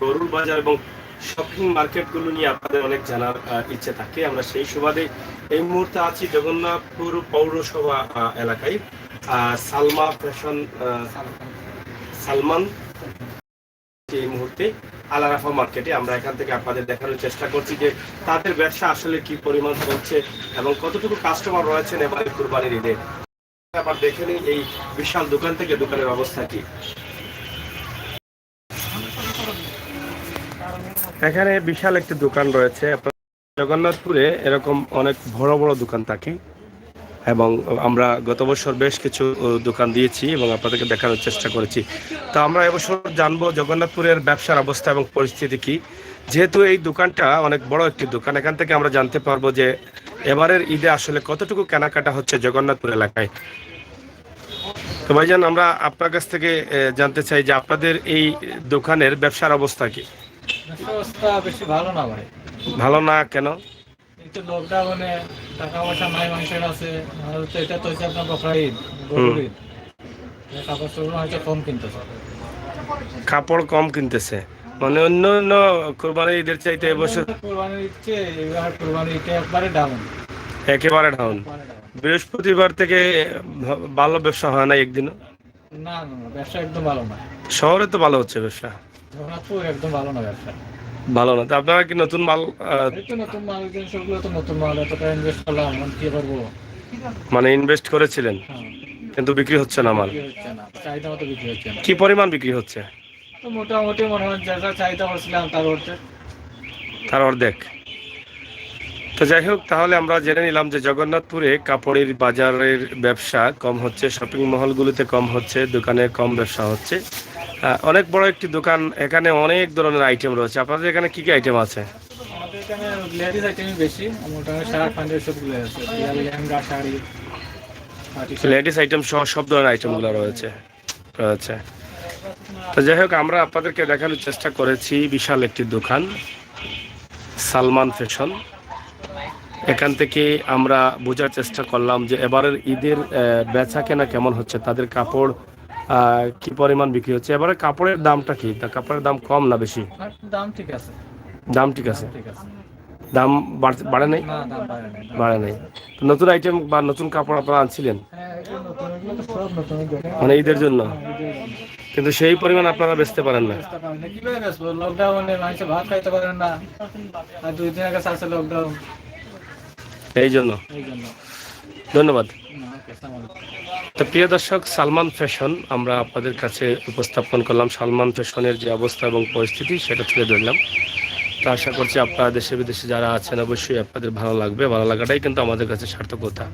গরুর বাজার এবং শপিং মার্কেটগুলো নিয়ে আপনাদের অনেক জানার ইচ্ছে থাকে। আমরা সেই সুবাদে এই মুহূর্তে আছি জগন্নাথপুর পৌরসভা এলাকায় সালমা ফ্যাশন সালমান এই মুহূর্তে আলারাফা মার্কেটে। আমরা এখান থেকে আপনাদের দেখানোর চেষ্টা করছি যে তাদের ব্যবসা আসলে কি পরিমাণ চলছে এবং কতটুকু কাস্টমার রয়েছেন এবার কুরবানির ঈদে। আবার দেখে নিই এই বিশাল দোকান থেকে দোকানের অবস্থা কি। এখানে বিশাল একটি দোকান রয়েছে। জগন্নাথপুরে এরকম অনেক বড় বড় দোকান থাকে এবং আমরা গত বছর বেশ কিছু দোকান দিয়েছি এবং আপনাদেরকে দেখানোর চেষ্টা করেছি। তো আমরা এবছর জানবো জগন্নাথপুরের ব্যবসার অবস্থা এবং পরিস্থিতি কি। যেহেতু এই দোকানটা অনেক বড় একটি দোকান, এখান থেকে আমরা জানতে পারবো যে এবারের ঈদে আসলে কতটুকু কেনাকাটা হচ্ছে জগন্নাথপুর এলাকায়। তো ভাইজান, আমরা আপনার কাছ থেকে জানতে চাই যে আপনাদের এই দোকানের ব্যবসার অবস্থা কি? অবস্থা বেশি ভালো না ভাই। ভালো না কেন? এই তো লকডাউনে টাকা পয়সা নাই মানুষের আছে। আর তো এটা তো হচ্ছে আপনার বকরা ঈদ, হুম। গরুর ঈদ। কাপড় চোপড় হয়তো কম কিনতেছে। কাপড় কম কিনতেছে, মানে অন্য অন্য কোরবানির ঈদের চাইতে এবছর কোরবানির ঈদ চেয়ে এবার কোরবানির ঈদটা একবারে ডাউন। একেবারে ডাউন। বৃহস্পতিবার থেকে ভালো ব্যবসা হয় না একদিনও? না না না, ব্যবসা একদম ভালো না। শহরে তো ভালো হচ্ছে ব্যবসা। জগন্নাথপুর একদম ভালো না ব্যবসা। ভালো না তো আপনারা কি নতুন মাল এই তো নতুন মাল সবগুলো তো নতুন মাল, এত টাকা ইনভেস্ট করলাম, এখন কি করবো? মানে ইনভেস্ট করেছিলেন হ্যাঁ, কিন্তু বিক্রি হচ্ছে না মাল? বিক্রি হচ্ছে না, চাহিদা মতো বিক্রি হচ্ছে না। কি পরিমাণ বিক্রি হচ্ছে? তো মোটামুটি মনে হয় যা চাহিদা করছিলাম তার হচ্ছে। তার অর্ধেক। তো যাই হোক, তাহলে আমরা জেনে নিলাম যে জগন্নাথপুরে কাপড়ের বাজারের ব্যবসা কম হচ্ছে, শপিং মহলগুলিতে কম হচ্ছে, দোকানে কম ব্যবসা হচ্ছে। অনেক বড় একটি দোকান, এখানে অনেক ধরনের আইটেম রয়েছে। আপনাদের এখানে কি কি আইটেম আছে? আমাদের এখানে লেডিস আইটেমই বেশি, মোটামুটি শার্ট প্যান্টের সবগুলো আছে, লেহেঙ্গা শাড়ি। লেডিস আইটেম সহ সব ধরনের আইটেমগুলো রয়েছে রয়েছে তো যাই হোক, আমরা আপনাদেরকে দেখানোর চেষ্টা করেছি বিশাল একটি দোকান সালমান ফ্যাশন। এখান থেকে আমরা বোঝার চেষ্টা করলাম যে এবারের ঈদের বেচা কেনা কেমন হচ্ছে, তাদের কাপড় কি পরিমাণ বিক্রি হচ্ছে। এবারে কাপড়ের দামটা কি? কাপড়ের দাম কম না বেশি? দাম ঠিক আছে। দাম ঠিক আছে। ঠিক আছে। দাম বাড়ে নাই? না, দাম বাড়ে নাই। বাড়ে নাই। তো নতুন আইটেম বা নতুন কাপড় আপনারা আনছিলেন হ্যাঁ, এগুলো নতুন, এগুলো তো সব নতুন দেখেন। মানে ঈদের জন্য, কিন্তু সেই পরিমাণ আপনারা বেচতে পারেন না। কিভাবে বেচবো? লকডাউনে মানুষ ভাত খাইতে পারেন না, আর 2 দিন আগে চলছে লকডাউন। এই জন্য। ধন্যবাদ। তো প্রিয় দর্শক, সালমান ফ্যাশন আমরা আপনাদের কাছে উপস্থাপন করলাম। সালমান ফ্যাশনের যে অবস্থা এবং পরিস্থিতি সেটা তুলে ধরলাম। তো আশা করছি আপনারা দেশে বিদেশে যারা আছেন অবশ্যই আপনাদের ভালো লাগবে। ভালো লাগাটাই কিন্তু আমাদের কাছে সার্থকতা।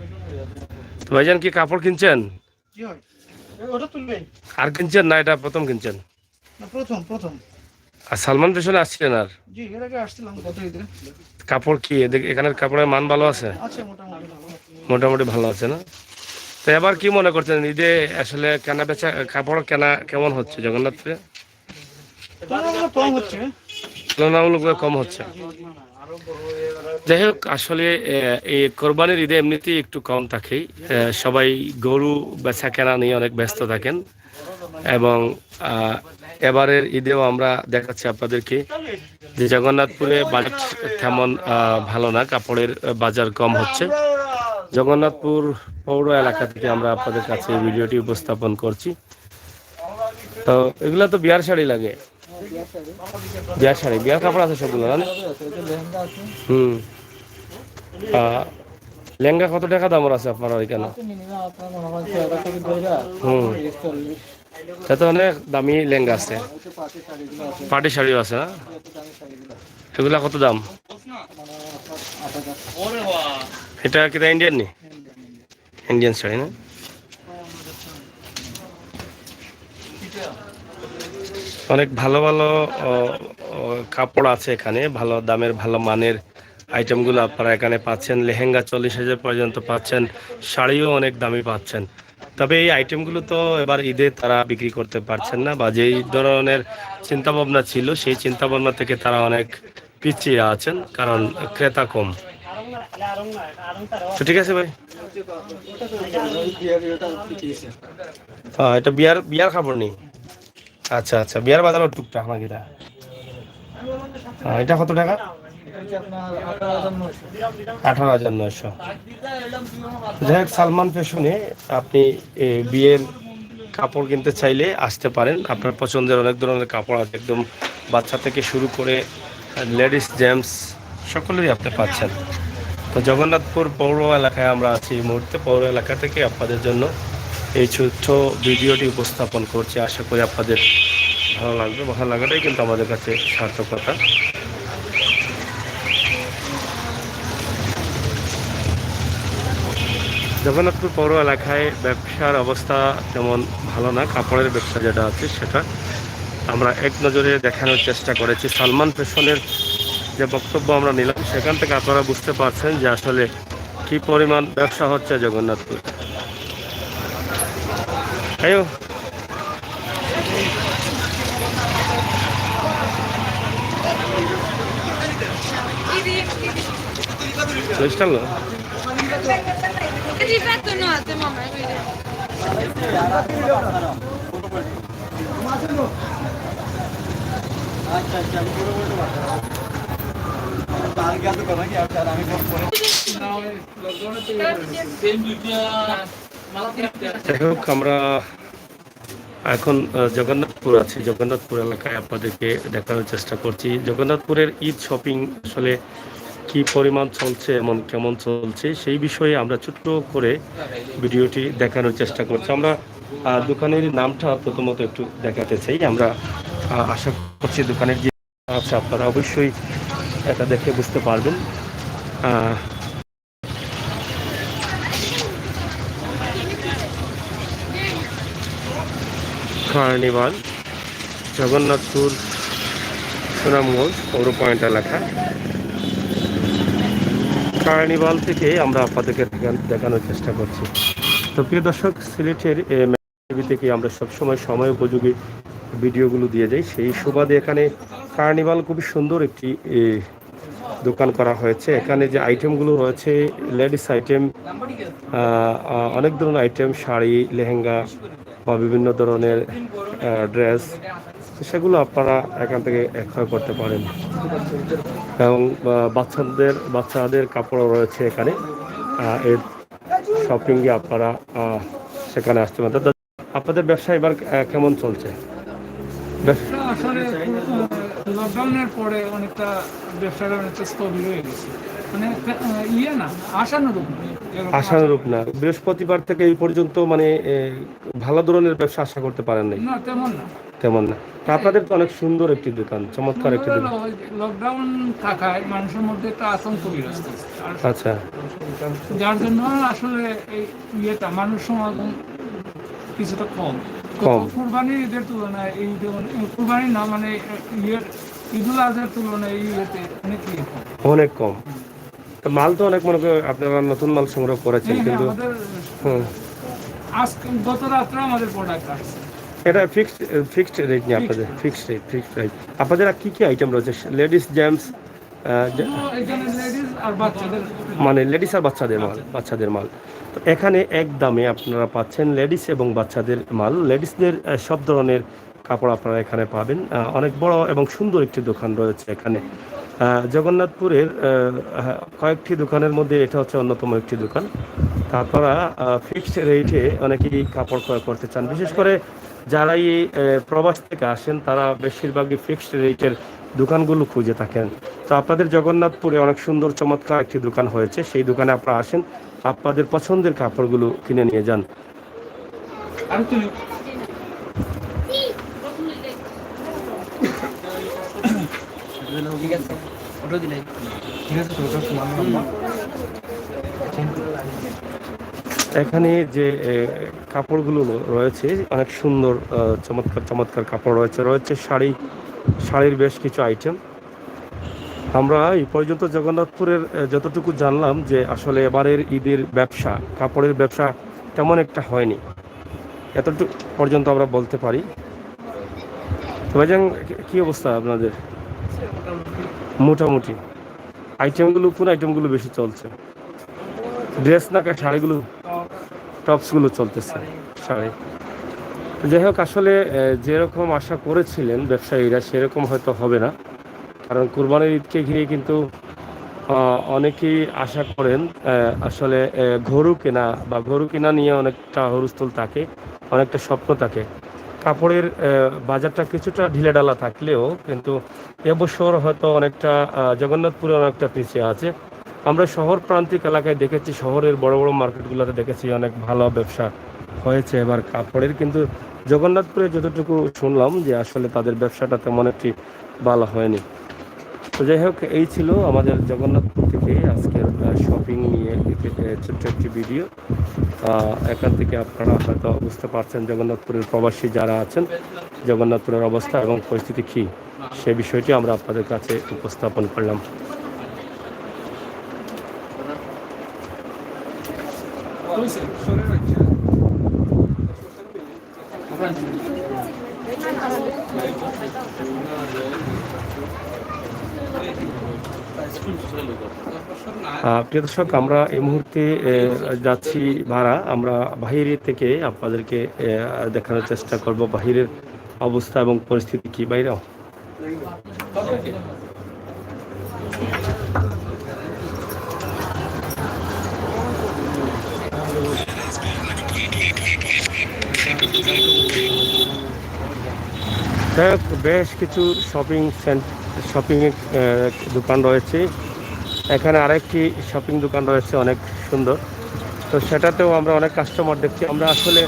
তো ভাইজান, কি কাপড় কিনছেন আর কিনছেন না এটা প্রথম কিনছেন? প্রথম। আর সালমান ফ্যাশনে আসছিলেন? আর জি, এর আগে আসছিলাম গত ঈদে। কাপড় কি এখানের কাপড়ের মান ভালো আছে? আচ্ছা, মোটামুটি ভালো। মোটামুটি ভালো আছে না? তো এবার কি মনে করছেন ঈদে আসলে কেনা বেচা কাপড় কেনা কেমন হচ্ছে জগন্নাথপুরে? কম হচ্ছে, তুলনামূলকভাবে কম হচ্ছে। যাই হোক, আসলে এই কোরবানির ঈদে এমনিতেই একটু কম থাকেই। সবাই গরু বেচা কেনা নিয়ে অনেক ব্যস্ত থাকেন এবং এবারের ঈদেও আমরা দেখাচ্ছি আপনাদেরকে যে জগন্নাথপুরে বাজেট তেমন ভালো না, কাপড়ের বাজার কম হচ্ছে। জগন্নাথপুর পৌর এলাকা থেকে আমরা আপনাদের কাছে এই ভিডিওটি উপস্থাপন করছি। তো এগুলা তো বিয়ার শাড়ি লাগে, বিয়ার শাড়ি, বিয়ার কাপড় আছে সবগুলো না? হুম। লেহেঙ্গা কত টাকা দাম আছে আপনার ওইখানে? হুম, তাতে অনেক দামি লেহেঙ্গা আছে, পাটি শাড়িও আছে না? এগুলা কত দাম? এটা কি ইন্ডিয়ান নি? ইন্ডিয়ান শাড়ি না? অনেক ভালো ভালো কাপড় আছে এখানে, ভালো দামের ভালো মানের আইটেমগুলো আপনারা এখানে পাচ্ছেন। লেহেঙ্গা 40,000 পর্যন্ত পাচ্ছেন, শাড়িও অনেক দামি পাচ্ছেন। তবে এই আইটেমগুলো তো এবার ঈদে তারা বিক্রি করতে পারছেন না, বা যেই ধরনের চিন্তাভাবনা ছিল সেই চিন্তাভাবনা থেকে তারা অনেক পিছিয়ে আছেন, কারণ ক্রেতা কম। তো ঠিক আছে ভাই, এটা বিয়ার বিয়ার খাবার নেই। আচ্ছা আচ্ছা, বিয়ার বাজানো টুকটাক নাকি? এটা কত টাকা? এটা আপনার 18,900। 18,900। যাই হোক, সালমান ফ্যাশনে আপনি বিয়ের কাপড় কিনতে চাইলে আসতে পারেন। আপনার পছন্দের অনেক ধরনের কাপড় আছে, একদম বাচ্চা থেকে শুরু করে লেডিস জেন্টস সকলেরই আপনি পাচ্ছেন। তো জগন্নাথপুর পৌর এলাকায় আমরা আছি এই মুহূর্তে। পৌর এলাকা থেকে আপনাদের জন্য এই ছোট্ট ভিডিওটি উপস্থাপন করছি। আশা করি আপনাদের ভালো লাগবে। ভালো লাগাটাই কিন্তু আমাদের কাছে সার্থকতা। জগন্নাথপুর পৌর এলাকায় ব্যবসার অবস্থা তেমন ভালো না। কাপড়ের ব্যবসা যেটা আছে সেটা আমরা এক নজরে দেখানোর চেষ্টা করেছি। সালমান ফ্যাশনের যে বক্তব্য আমরা নিলাম, সেখান থেকে আপনারা বুঝতে পারছেন যে আসলে কি পরিমাণ ব্যবসা হচ্ছে জগন্নাথপুর। আয়ো বুঝলো। Ripeto, no, te mamma, vedi. যাই হোক, আমরা এখন জগন্নাথপুর আছি। জগন্নাথপুর এলাকায় আপনাদেরকে দেখানোর চেষ্টা করছি জগন্নাথপুরের ঈদ শপিং আসলে কি পরিমাণ চলছে এবং কেমন চলছে সেই বিষয়ে আমরা ছোট্ট করে ভিডিওটি দেখানোর চেষ্টা করছি। আমরা দোকানের নামটা প্রথমত একটু দেখাতে চাই। আমরা আশা করছি দোকানের যে আছে আপনারা অবশ্যই এটা দেখে বুঝতে পারবেন। কার্নিভাল, জগন্নাথপুর সুনামগঞ্জ পৌর পয়েন্ট এলাকা। কার্নিভাল থেকে আমরা আপনাদেরকে দেখানোর চেষ্টা করছি। তো প্রিয় দর্শক, সিলেটের টিভি থেকে আমরা সবসময় সময় উপযোগী ভিডিওগুলো দিয়ে যাই। সেই সুবাদে এখানে কার্নিভাল খুবই সুন্দর একটি দোকান করা হয়েছে। এখানে যে আইটেমগুলো রয়েছে লেডিস আইটেম, অনেক ধরনের আইটেম, শাড়ি, লেহেঙ্গা বা বিভিন্ন ধরনের ড্রেস, সেগুলো আপনারা এখান থেকে ক্রয় করতে পারেন। এবং বাচ্চাদের কাপড়ও রয়েছে এখানে। এর শপিংয়ে আপনারা সেখানে আসতে পারেন। আপনাদের ব্যবসা এবার কেমন চলছে? আসলে লকডাউনের পরে অনেকটা ব্যবসাটা অনেকটা স্থবির হয়ে গেছে, মানে ইয়ে না, আশানুরূপ না। আশানুরূপ না। বৃহস্পতিবার থেকে এই পর্যন্ত মানে ভালো ধরনের ব্যবসা আশা করতে পারেন নাই? না, তেমন না। তেমন না। তা আপনাদের তো অনেক সুন্দর একটি দোকান, চমৎকার একটি দোকান। লকডাউন থাকায় মানুষের মধ্যে একটা আতঙ্ক বিরাজ করছে, আচ্ছা, যার জন্য আসলে এই ইয়েটা মানুষ সমাগম কিছুটা কম। কম। কুরবানির ঈদের তুলনায় এই কুরবানি না, মানে ইয়ের ঈদুল আজহার তুলনায় এই ইয়েতে অনেক ইয়ে কম। অনেক কম। তো মাল তো অনেক, মনে করেন আপনারা নতুন মাল সংগ্রহ করেছেন, কিন্তু আমাদের গত রাত্রে আমাদের প্রোডাক্ট আসছে। এটা ফিক্সড রেট নেই আপনাদের? Fixed rate. আপনাদের আর কি কি আইটেম রয়েছে? লেডিস জেন্টস, এখানে লেডিস আর বাচ্চাদের, মানে লেডিস আর বাচ্চাদের মাল। তো এখানে এক দামে আপনারা পাচ্ছেন লেডিস এবং বাচ্চাদের মাল। লেডিসদের সব ধরনের কাপড় আপনারা এখানে পাবেন। অনেক বড় এবং সুন্দর একটি দোকান রয়েছে এখানে। জগন্নাথপুরের কয়েকটি দোকানের মধ্যে এটা হচ্ছে অন্যতম একটি দোকান। তারপরা ফিক্সড রেটে অনেকেই কাপড় ক্রয় করতে চান। বিশেষ করে যারা এই প্রবাস থেকে আসেন, তারা বেশিরভাগই ফিক্সড রেটের দোকানগুলো খুঁজে থাকেন। তো আপনাদের জগন্নাথপুরে অনেক সুন্দর চমৎকার একটি দোকান হয়েছে। সেই দোকানে আপনারা আসেন, আপনাদের পছন্দের কাপড়গুলো কিনে নিয়ে যান। এখানে যে কাপড়গুলো রয়েছে অনেক সুন্দর, চমৎকার চমৎকার কাপড় রয়েছে শাড়ির বেশ কিছু আইটেম। আমরা এই পর্যন্ত জগন্নাথপুরের যতটুকু জানলাম যে আসলে এবারের ঈদের ব্যবসা, কাপড়ের ব্যবসা তেমন একটা হয়নি, এতটুকু পর্যন্ত আমরা বলতে পারি। তো ভাইজান, কী অবস্থা আপনাদের? মোটামুটি কোন আইটেমগুলো বেশি চলছে? ড্রেস না শাড়িগুলো, টপসগুলো চলতেছে? শাড়ি। যাই হোক, আসলে যেরকম আশা করেছিলেন ব্যবসায়ীরা সেরকম হয়তো হবে না। কারণ কুরবানির ঈদকে ঘিরে কিন্তু অনেকেই আশা করেন আসলে গরু কেনা বা গরু কেনা নিয়ে অনেকটা হুলস্থুল থাকে, অনেকটা স্বপ্ন থাকে। কাপড়ের বাজারটা কিছুটা ঢিলেঢালা থাকলেও কিন্তু এবছর হয়তো অনেকটা জগন্নাথপুরে অনেকটা পিছিয়ে আছে। আমরা শহর প্রান্তিক এলাকায় দেখেছি, শহরের বড় বড় মার্কেটগুলোতে দেখেছি অনেক ভালো ব্যবসা হয়েছে এবার কাপড়ের, কিন্তু জগন্নাথপুরে যতটুকু শুনলাম যে আসলে তাদের ব্যবসাটা তেমন একটি ভালো হয়নি। তো যাই হোক, এই ছিল আমাদের জগন্নাথপুর থেকে আজকের শপিং নিয়ে ছোট্ট একটি ভিডিও। এখান থেকে আপনারা হয়তো বুঝতে পারছেন জগন্নাথপুরের প্রবাসী যারা আছেন জগন্নাথপুরের অবস্থা এবং পরিস্থিতি কী, সে বিষয়টি আমরা আপনাদের কাছে উপস্থাপন করলাম। প্রিয় দর্শক, আমরা এই মুহূর্তে যাচ্ছি ভাড়া। আমরা বাহিরে থেকে আপনাদেরকে দেখানোর চেষ্টা করব বাহিরের অবস্থা এবং পরিস্থিতি কি বাইরেও। বেশ কিছু শপিং দোকান রয়েছে। এখানে আরেকটি শপিং দোকান রয়েছে অনেক সুন্দর, তো সেটাতেও আমরা অনেক কাস্টমার দেখছি। আমরা আসলে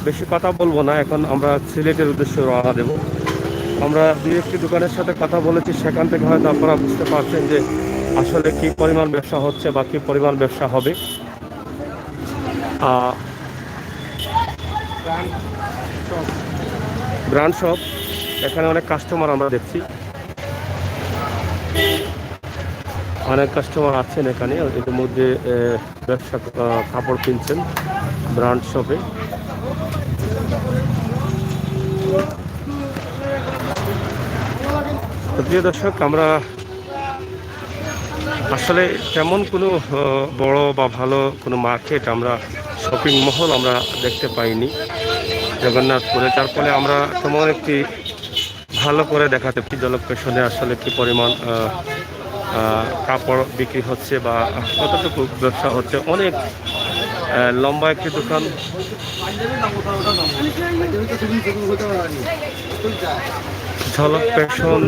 বেশি কথা বলবো না, এখন আমরা সিলেটের উদ্দেশ্যে রওনা দেব। আমরা দুই একটি দোকানের সাথে কথা বলেছি, সেখান থেকে হয়তো আপনারা বুঝতে পারছেন যে আসলে কি পরিমাণ ব্যবসা হচ্ছে বা কী পরিমাণ ব্যবসা হবে। ব্র্যান্ড শপ, এখানে অনেক কাস্টমার আমরা দেখছি, অনেক কাস্টমার আছেন এখানে এর মধ্যে ব্যবসা কাপড় কিনছেন ব্র্যান্ড শপে। প্রিয় দর্শক, আমরা আসলে তেমন কোনো বড় বা ভালো কোনো মার্কেট, আমরা শপিং মহল আমরা দেখতে পাইনি জগন্নাথপুরে, যার ফলে আমরা তেমন একটি ভালো করে দেখাতে পারি জলপেশনে আসলে কি পরিমাণ কাপড় বিক্রি হচ্ছে বা কতটুকু ব্যবসা হচ্ছে। অনেক লম্বা একটি দোকান, ঝলক ফ্যাশন,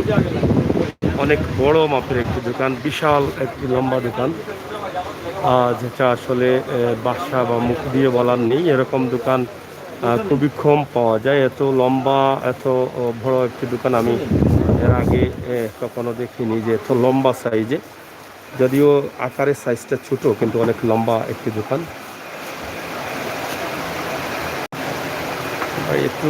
অনেক বড় মাপের একটি দোকান, বিশাল একটি লম্বা দোকান, যেটা আসলে বাসা বা মুখ দিয়ে বলার নেই, এরকম দোকান খুবই কম পাওয়া যায়। এত লম্বা এত বড় একটি দোকান আমি এর আগে কখনো দেখিনি, যে এত লম্বা সাইজে, যদিও আকারের সাইজটা ছোট কিন্তু অনেক লম্বা একটি দোকান। একটু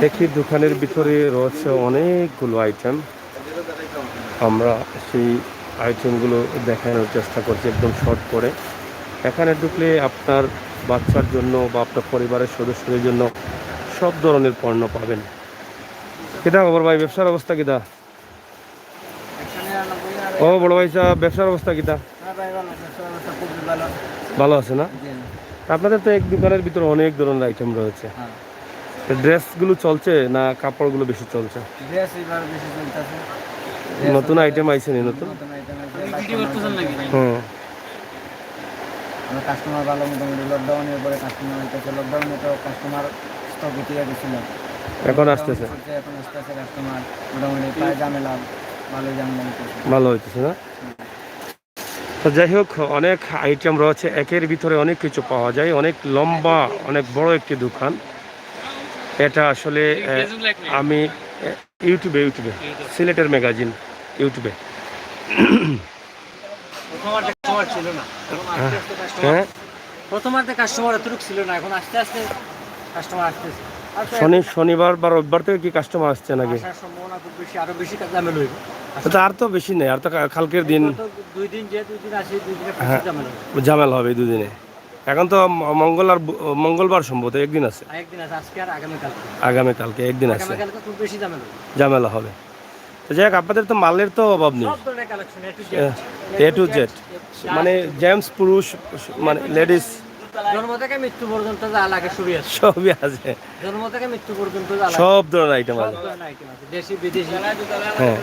একটি দোকানের ভিতরে রয়েছে অনেকগুলো আইটেম, আমরা সেই আইটেমগুলো দেখানোর চেষ্টা করছি একদম শর্ট করে। এখানে ঢুকলে আপনার বাচ্চার জন্য বা আপনার পরিবারের সদস্যদের জন্য সব ধরনের পণ্য পাবেন। কিতা খবর ভাই, ব্যবসার অবস্থা কিতা? ও বড় ভাই সাহেব, ব্যবসার অবস্থা কিতা? ভালো আছে না? আপনাদের তো এক দোকানের ভিতরে অনেক ধরনের আইটেম রয়েছে। ড্রেসগুলো চলছে না কাপড়গুলো বেশি চলছে? নতুন আইটেম আইছে নি? নতুন কাস্টমার ভালো, মোটামুটি লকডাউনের পরে কাস্টমার হইতেছে। লকডাউনে তো কাস্টমার স্টক উঠিয়ে গেছিল, এখন আসতেছে কাস্টমার মোটামুটি প্রায় ঝামেলা, ভালো হইতেছে না? তো যাই হোক, অনেক আইটেম রয়েছে, একের ভিতরে অনেক কিছু পাওয়া যায়, অনেক লম্বা অনেক বড় একটি দোকান। এটা আসলে আমি ইউটিউবে সিলেটের ম্যাগাজিন ইউটিউবে হ্যাঁ, প্রথমার্ধে কাস্টমার এতটুকু ছিল না, এখন আস্তে আস্তে কাস্টমার আসতেছে। শনিবার বা রবিবার থেকে কি কাস্টমার আসছে নাকি? সম্ভাবনা খুব বেশি, আরো বেশি ঝামেলা হইব। আর তো বেশি নেই, আর তো কালকের দিন, দুই দিন আসি, 2 দিনে ঝামেলা হবে দুদিনে। এখন তো মঙ্গলবার সম্ভবত একদিন আছে, একদিন আছে, আজকে আর আগামীকালকে একদিন আছে, খুব বেশি ঝামেলা হবে। তো যাই হোক, আপনাদের তো মালের তো অভাব নেই, এ টু জেড, মানে জেন্টস পুরুষ মানে লেডিস জন্ম থেকে মৃত্যু পর্যন্ত যা লাগে সবই আছে। সবই আছে, জন্ম থেকে মৃত্যু পর্যন্ত যা লাগে সব ধরনের আইটেম সব আছে। ধরনের আইটেম আছে, দেশি বিদেশি। হ্যাঁ,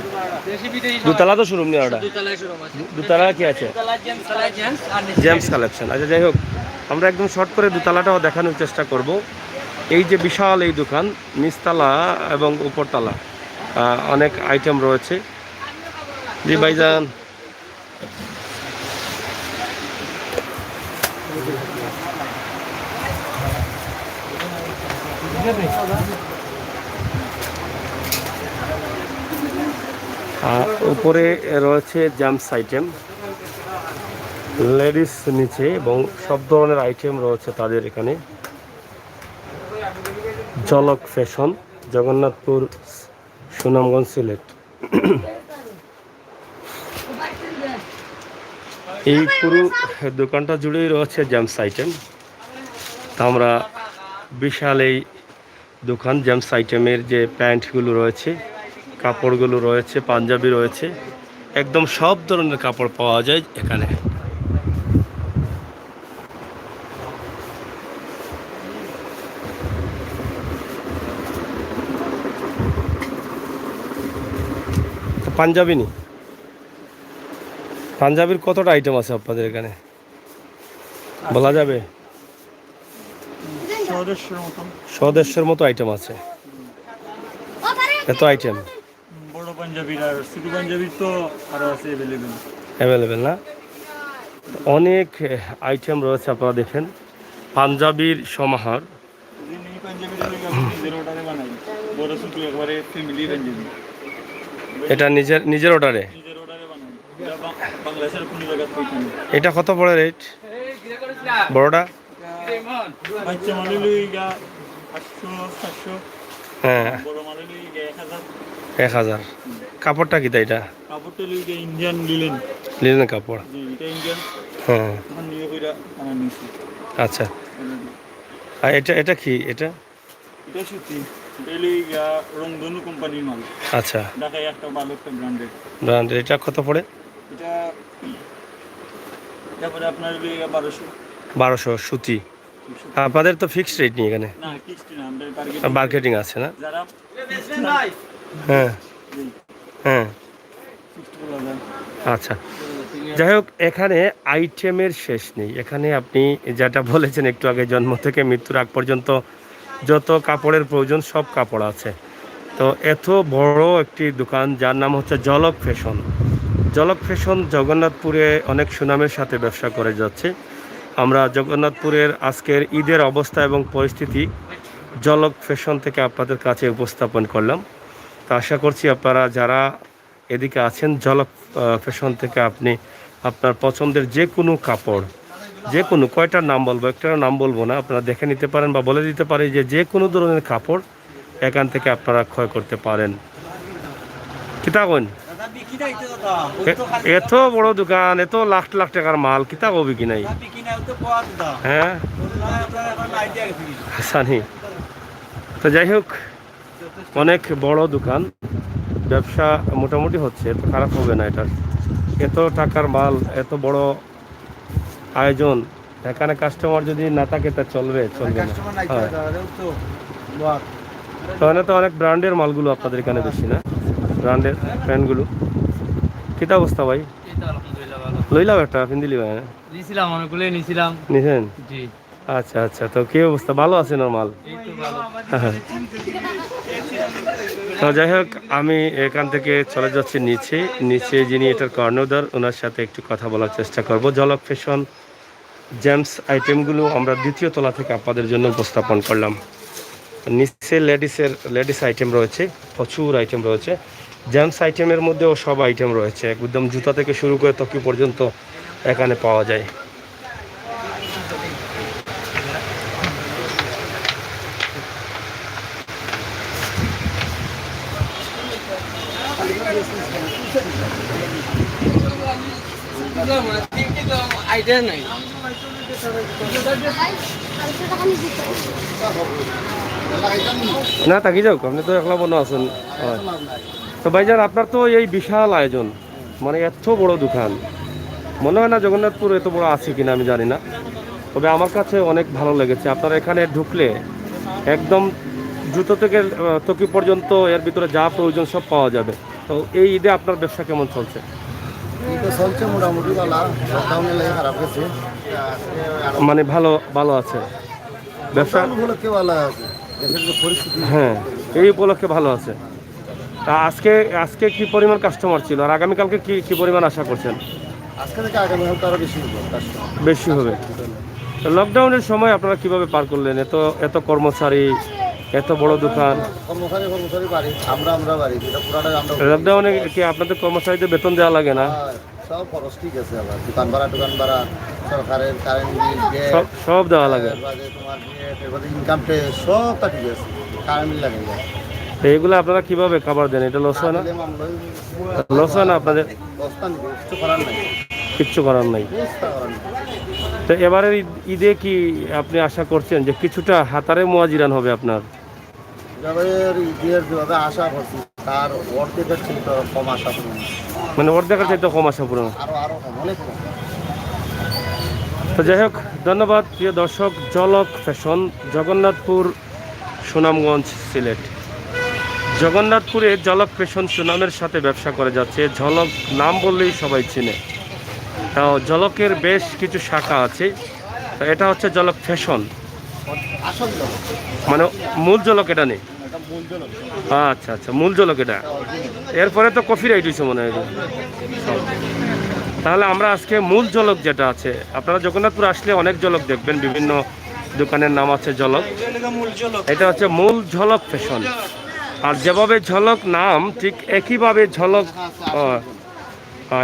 দেশি বিদেশি দুতলা তো শোরুম নিয়ে ওটা, দুতলায় শোরুম আছে। দুতলা কি আছে? দুতলায় জেন্টস আর নিচে জেমস কালেকশন। আচ্ছা, যাই হোক, আমরা একদম শর্ট করে দুতলাটাও দেখানোর চেষ্টা করব। এই যে বিশাল এই দোকান, নিচতলা এবং উপরতলা অনেক আইটেম রয়েছে। জি ভাইজান, উপরে রয়েছে জেমস আইটেম, লেডিস নিচে, এবং সব ধরনের আইটেম রয়েছে তাদের এখানে। ঝলক ফ্যাশন, জগন্নাথপুর, সুনামগঞ্জ, সিলেট। এই পুরো দোকানটা জুড়েই রয়েছে জেমস আইটেম। তা আমরা বিশাল এই দোকান, জেমস আইটেমের যে প্যান্টগুলো রয়েছে, কাপড়গুলো রয়েছে, পাঞ্জাবি রয়েছে, একদম সব ধরনের কাপড় পাওয়া যায় এখানে। পাঞ্জাবি নি, পাঞ্জাবির কতটা আইটেম আছে আপনাদের এখানে বলা যাবে? 100-150 মতো আইটেম আছে। এত আইটেম বড় পাঞ্জাবির আর ছোট পাঞ্জাবির তো আরো আছে অ্যাভেলেবেল না? অনেক আইটেম রয়েছে, আপনারা দেখেন পাঞ্জাবির সমাহার। এই পাঞ্জাবিটা নিজের অর্ডারে বানাই, বড় ছোট একবারে ফ্যামিলি পাঞ্জাবি এটা নিজের অর্ডারে নিজের অর্ডারে বানাই। এটা বাংলাদেশের কোন জায়গা পাইতেন। এটা কত পড়ে রেট বড়টা? বাচ্চা মালে লইগা 800-700, হ্যাঁ, বড় মালে লইগা 1000। 1000। কাপড়টা কি তাই? এটা কাপড়টা লইগা ইন্ডিয়ান লিলেন, লিনেন কাপড়। জি এটা ইন্ডিয়ান। হ্যাঁ, আমার নিয়ে কইরা আমার নিছি। আচ্ছা। আর এটা কি? এটা এটা সুতি, এটা লইগা রংধনু কোম্পানির মাল। আচ্ছা, ঢাকায় একটা ভালো একটা ব্র্যান্ডেড। ব্র্যান্ড। এটা কত পড়ে? এটা তারপরে আপনার লইগা 1200। 1200 সুতি। আপনাদের তো ফিক্সড রেট নেই এখানে, না কিস্তি না, আমরা টার্গেট মার্কেটিং আছে না? যারা হ্যাঁ হ্যাঁ, কিস্তি বলা যায়। আচ্ছা। যাই হোক, এখানে আইটেমের শেষ নেই। এখানে আপনি যেটা বলেছেন একটু আগে, জন্ম থেকে মৃত্যুর আগ পর্যন্ত যত কাপড়ের প্রয়োজন সব কাপড় আছে। তো এত বড় একটি দোকান, যার নাম হচ্ছে ঝলক ফ্যাশন। ঝলক ফ্যাশন জগন্নাথপুরে অনেক সুনামের সাথে ব্যবসা করে যাচ্ছে। আমরা জগন্নাথপুরের আজকের ঈদের অবস্থা এবং পরিস্থিতি ঝলক ফ্যাশন থেকে আপনাদের কাছে উপস্থাপন করলাম। তো আশা করছি আপনারা যারা এদিকে আছেন, ঝলক ফ্যাশন থেকে আপনি আপনার পছন্দের যে কোনো কাপড়, যে কোনো, কয়টার নাম বলবো, একটার নাম বলবো না, আপনারা দেখে নিতে পারেন বা বলে দিতে পারেন যে কোনো ধরনের কাপড় এখান থেকে আপনারা ক্রয় করতে পারেন। কিতা কইন? এত বড় দোকান, এত লাখ লাখ টাকার মাল, কিতা কবি কি নাই? হ্যাঁ হাসানি। তো যাই হোক, অনেক বড় দোকান, ব্যবসা মোটামুটি হচ্ছে, এত খারাপ হবে না এটার। এত টাকার মাল, এত বড় আয়োজন, এখানে কাস্টমার যদি না থাকে তা চলবে না। হ্যাঁ, তাহলে তো অনেক ব্র্যান্ডের মালগুলো আপনাদের এখানে বেশি না? ব্র্যান্ডের প্যান্টগুলো কিতা অবস্থা ভাই? লইলাম একটা, পিন্দিলি ভাই? নিছিলাম, অনেকগুলোই নিছিলাম। নিছেন? জি। আচ্ছা আচ্ছা, তো কি অবস্থা, ভালো আছে না মাল? এই তো ভালো। তো যাই হোক, আমি এখান থেকে চলে যাচ্ছি নিচে যিনি এটার কর্ণধার, ওনার সাথে একটু কথা বলার চেষ্টা করব। ঝলক ফ্যাশন জেমস আইটেমগুলো আমরা দ্বিতীয় তলা থেকে আপনাদের জন্য উপস্থাপন করলাম। নিচে লেডিস আইটেম রয়েছে, প্রচুর আইটেম রয়েছে। জেমস আইটেমের মধ্যেও সব আইটেম রয়েছে, একদম জুতা থেকে শুরু করে তকি পর্যন্ত এখানে পাওয়া যায়। আইডিয়া নাই। না থাকি যাও, আপনি তো একলা বনো আছেন। হয়। তো ভাইজান, আপনার তো এই বিশাল আয়োজন, মানে এত বড় দোকান, মনে হয় না জগন্নাথপুর এত বড় আছে কিনা আমি জানি না। তবে আমার কাছে অনেক ভালো লেগেছে। আপনারা এখানে ঢুকলে একদম জুতো থেকে টকি পর্যন্ত এর ভিতরে যা প্রয়োজন সব পাওয়া যাবে। তো এই ঈদে আপনার ব্যবসা কেমন চলছে? তো চলছে মোটামুটি ভালো, লকডাউনের লাগে খারাপ গেছে, মানে ভালো ভালো আছে ব্যবসা? উপলক্ষে ভালো আছে, দেশের যে পরিস্থিতি। হ্যাঁ, এই উপলক্ষে ভালো আছে। তা আজকে আজকে কি পরিমাণ কাস্টমার ছিল, আর আগামীকালকে কি কি পরিমাণ আশা করছেন? আজকে থেকে আগামী হয়তো আরো বেশি হবে কাস্টমার। বেশি হবে। তো লকডাউনের সময় আপনারা কিভাবে পার করলেন? এত এত কর্মচারী, এত বড় দোকান। কর্মচারী বাড়ি, আমরা বাড়ি, এটা পুরাটা আমরা। লকডাউনে কি আপনাদের কর্মচারীদের বেতন দেওয়া লাগে না? সব খরচ ঠিক আছে, আবার দোকান ভাড়া, সরকারের কারেন্ট বিল, সব সব দেওয়া লাগে। তোমার ইনকাম ট্যাক্স সবটা ঠিক আছে, কারেন্ট বিল লাগে। তো এগুলো আপনারা কিভাবে খাবার দেন? এটা লস হয় না? লস হয় না আপনাদের? কিছু করার নাই, কিচ্ছু করার নাই। তো এবারের ঈদে কি আপনি আশা করছেন যে কিছুটা হাতারে মুয়াজিরান হবে আপনার? এবারের ঈদের যেভাবে আশা করছি তার অর্ধেকের চেয়ে কম আশা করি, মানে অর্ধেকের চাইতে কম আশা পূরণ। আরো কম, অনেক কম। তো যাই হোক, ধন্যবাদ প্রিয় দর্শক। ঝলক ফ্যাশন, জগন্নাথপুর, সুনামগঞ্জ, সিলেট। জগন্নাথপুরে ঝলক ফ্যাশন সুনামের সাথে ব্যবসা করে যাচ্ছে। ঝলক নাম বললেই সবাই চিনে। তাও ঝলকের বেশ কিছু শাখা আছে। তো এটা হচ্ছে ঝলক ফ্যাশন, আসল জল, মানে মূল ঝলক এটা নেই। এটা মূল জল। আচ্ছা আচ্ছা, মূল ঝলক এটা। এরপরে তো কফি রাইট হয়েছে মনে হয় এটা। তাহলে আমরা আজকে মূল ঝলক যেটা আছে, আপনারা জগন্নাথপুর আসলে অনেক ঝলক দেখবেন, বিভিন্ন দোকানের নাম আছে ঝলক। এটা হচ্ছে মূল ঝলক ফ্যাশন। আর যেভাবে ঝলক নাম, ঠিক একইভাবে ঝলক।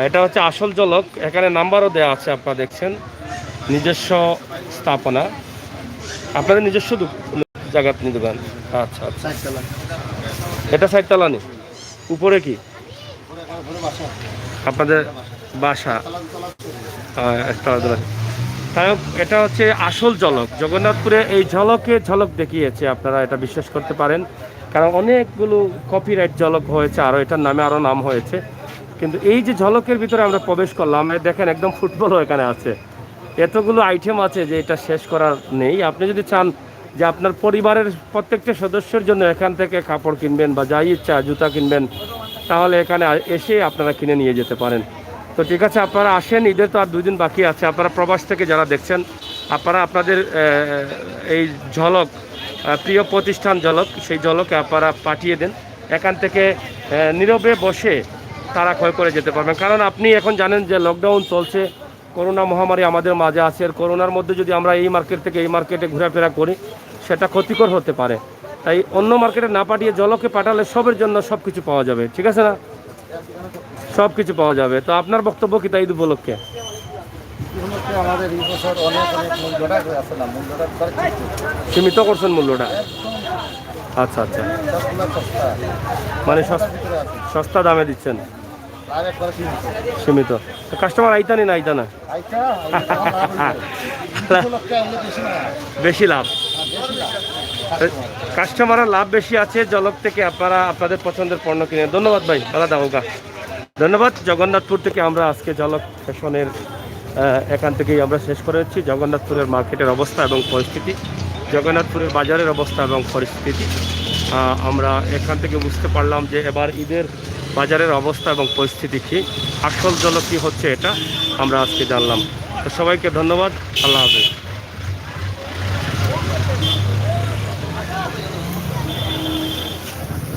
এটা হচ্ছে আসল ঝলক। এখানে নাম্বারও দেওয়া আছে, আপনারা দেখছেন। নিজস্ব স্থাপনা, আপনাদের নিজস্ব জায়গা আপনি দোকান। আচ্ছা আচ্ছা, এটা সাইডতলা নেই, উপরে কি আপনাদের বাসা? তাই হোক, এটা হচ্ছে আসল ঝলক। জগন্নাথপুরে এই ঝলক দেখিয়েছে, আপনারা এটা বিশ্বাস করতে পারেন। কারণ অনেকগুলো কপিরাইট ঝলক হয়েছে, আরও এটার নামে আরও নাম হয়েছে। কিন্তু এই যে ঝলকের ভিতরে আমরা প্রবেশ করলাম, দেখেন একদম ফুটবলও এখানে আছে। এতগুলো আইটেম আছে যে এটা শেষ করার নেই। আপনি যদি চান যে আপনার পরিবারের প্রত্যেকটা সদস্যের জন্য এখান থেকে কাপড় কিনবেন বা যাই ইচ্ছা জুতা কিনবেন, তাহলে এখানে এসে আপনারা কিনে নিয়ে যেতে পারেন। তো ঠিক আছে, আপনারা আসেন। ঈদের তো আর 2 দিন বাকি আছে। আপনারা প্রবাস থেকে যারা দেখছেন, আপনারা আপনাদের এই ঝলক, প্রিয় প্রতিষ্ঠান ঝলক, সেই ঝলকে আপনারা পাঠিয়ে দেন। এখান থেকে নীরবে বসে তারা ক্রয় করে যেতে পারবেন। কারণ আপনি এখন জানেন যে লকডাউন চলছে, করোনা মহামারী আমাদের মাঝে আছে। আর করোনার মধ্যে যদি আমরা এই মার্কেট থেকে এই মার্কেটে ঘোরাফেরা করি, সেটা ক্ষতিকর হতে পারে। তাই অন্য মার্কেটে না পাঠিয়ে ঝলকে পাঠালে সবের জন্য সব কিছু পাওয়া যাবে। ঠিক আছে না? সব কিছু পাওয়া যাবে। তো আপনার বক্তব্য কি তাই ঈদ উপলক্ষে? আমাদের এই বছর অনেক মূল্যটা আছে না, মূল্যটা সীমিত করছেন মূল্যটা? আচ্ছা আচ্ছা, মানে সস্তা দামে দিচ্ছেন, সীমিত। কাস্টমার আইতানি না আইতা না? বেশি লাভ, কাস্টমারের লাভ বেশি আছে ঝলক থেকে। আপনারা আপনাদের পছন্দের পণ্য কিনে। ধন্যবাদ ভাই, আলাদা হোকা। ধন্যবাদ। জগন্নাথপুর থেকে আমরা আজকে ঝলক ফ্যাশনের এখান থেকেই আমরা শেষ করেছি জগন্নাথপুরের মার্কেটের অবস্থা এবং পরিস্থিতি, জগন্নাথপুরের বাজারের অবস্থা এবং পরিস্থিতি। আমরা এখান থেকে বুঝতে পারলাম যে এবার ঈদের বাজারের অবস্থা এবং পরিস্থিতি কী, আসল ঝলক কী হচ্ছে, এটা আমরা আজকে জানলাম। তো সবাইকে ধন্যবাদ। আল্লাহ হাফেজ।